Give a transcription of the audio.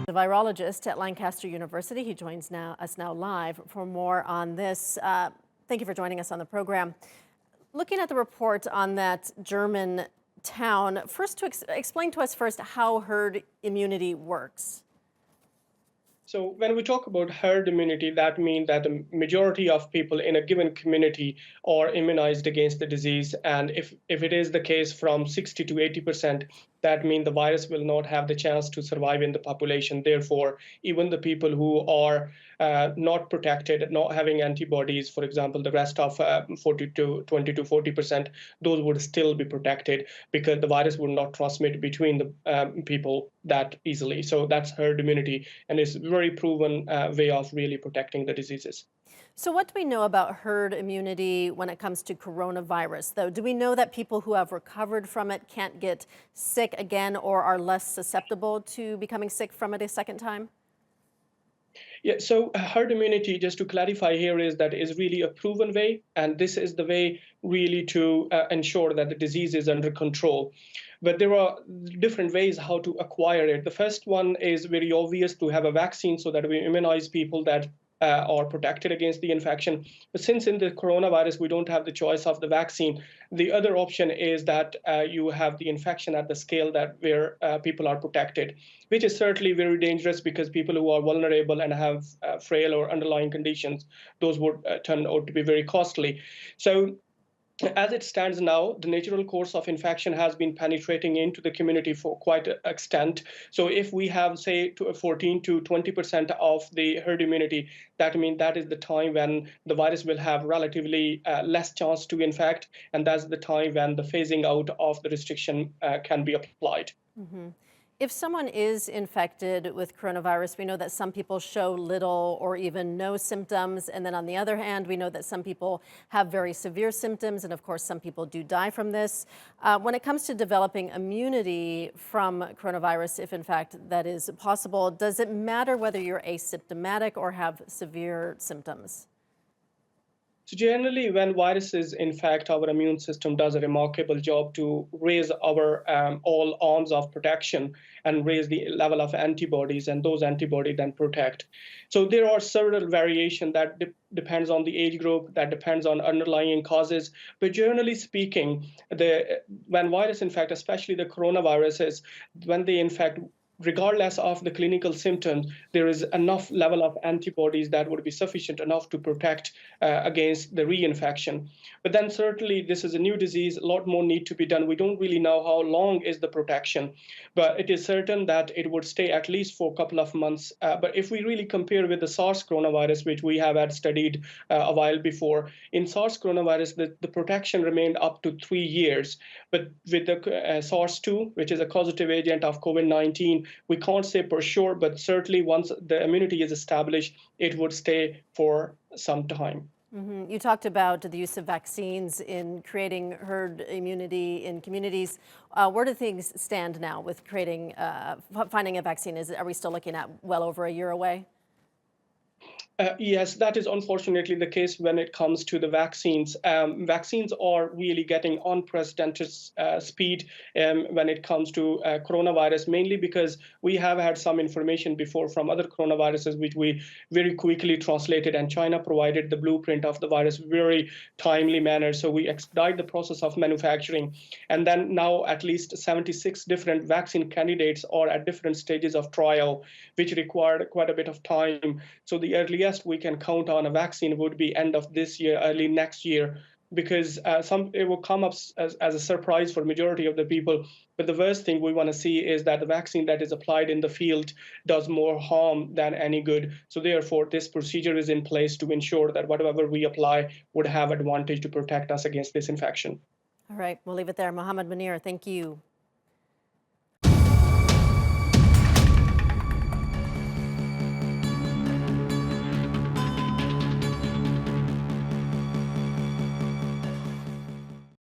The virologist at Lancaster University. He joins us now live for more on this. Thank you for joining us on the program. Looking at the report on that German town, first to explain to us first how herd immunity works. So when we talk about herd immunity, that means that the majority of people in a given community are immunized against the disease. And if it is the case from 60 to 80%, that means the virus will not have the chance to survive in the population. Therefore, even the people who are not protected, not having antibodies, for example, the rest of 20 to 40%, those would still be protected because the virus would not transmit between the people that easily. So that's herd immunity, and it's a very proven way of really protecting the diseases. So what do we know about herd immunity when it comes to coronavirus, though? Do we know that people who have recovered from it can't get sick again or are less susceptible to becoming sick from it a second time? Yeah, so herd immunity, just to clarify here, is really a proven way, and this is the way really to ensure that the disease is under control. But there are different ways how to acquire it. The first one is very obvious, to have a vaccine so that we immunize people that are protected against the infection. But since in the coronavirus we don't have the choice of the vaccine, the other option is that you have the infection at the scale that where people are protected, which is certainly very dangerous because people who are vulnerable and have frail or underlying conditions, those would turn out to be very costly. So as it stands now, the natural course of infection has been penetrating into the community for quite an extent. So if we have, say, 14 to 20% of the herd immunity, that means that is the time when the virus will have relatively less chance to infect, and that's the time when the phasing out of the restriction can be applied. Mm-hmm. If someone is infected with coronavirus, we know that some people show little or even no symptoms. And then on the other hand, we know that some people have very severe symptoms. And of course, some people do die from this. When it comes to developing immunity from coronavirus, if in fact that is possible, does it matter whether you're asymptomatic or have severe symptoms? So generally, when viruses infect, our immune system does a remarkable job to raise our all arms of protection and raise the level of antibodies, and those antibodies then protect. So there are several variations that depends on the age group, that depends on underlying causes. But generally speaking, when virus infect, especially the coronaviruses, when they infect, regardless of the clinical symptoms, there is enough level of antibodies that would be sufficient enough to protect against the reinfection. But then certainly this is a new disease, a lot more need to be done. We don't really know how long is the protection, but it is certain that it would stay at least for a couple of months. But if we really compare with the SARS coronavirus, which we have had studied a while before, in SARS coronavirus, the protection remained up to 3 years. But with the SARS-2, which is a causative agent of COVID-19, we can't say for sure, but certainly once the immunity is established, it would stay for some time. Mm-hmm. You talked about the use of vaccines in creating herd immunity in communities. Where do things stand now with creating, finding a vaccine? Are we still looking at well over a year away? Yes, that is unfortunately the case when it comes to the vaccines. Vaccines are really getting unprecedented speed when it comes to coronavirus, mainly because we have had some information before from other coronaviruses, which we very quickly translated, and China provided the blueprint of the virus very timely manner. So we expedite the process of manufacturing. And then now at least 76 different vaccine candidates are at different stages of trial, which required quite a bit of time. So the earliest we can count on a vaccine would be end of this year, early next year, because it will come up as a surprise for majority of the people. But the worst thing we want to see is that the vaccine that is applied in the field does more harm than any good. So therefore, this procedure is in place to ensure that whatever we apply would have advantage to protect us against this infection. All right, we'll leave it there. Munir, thank you.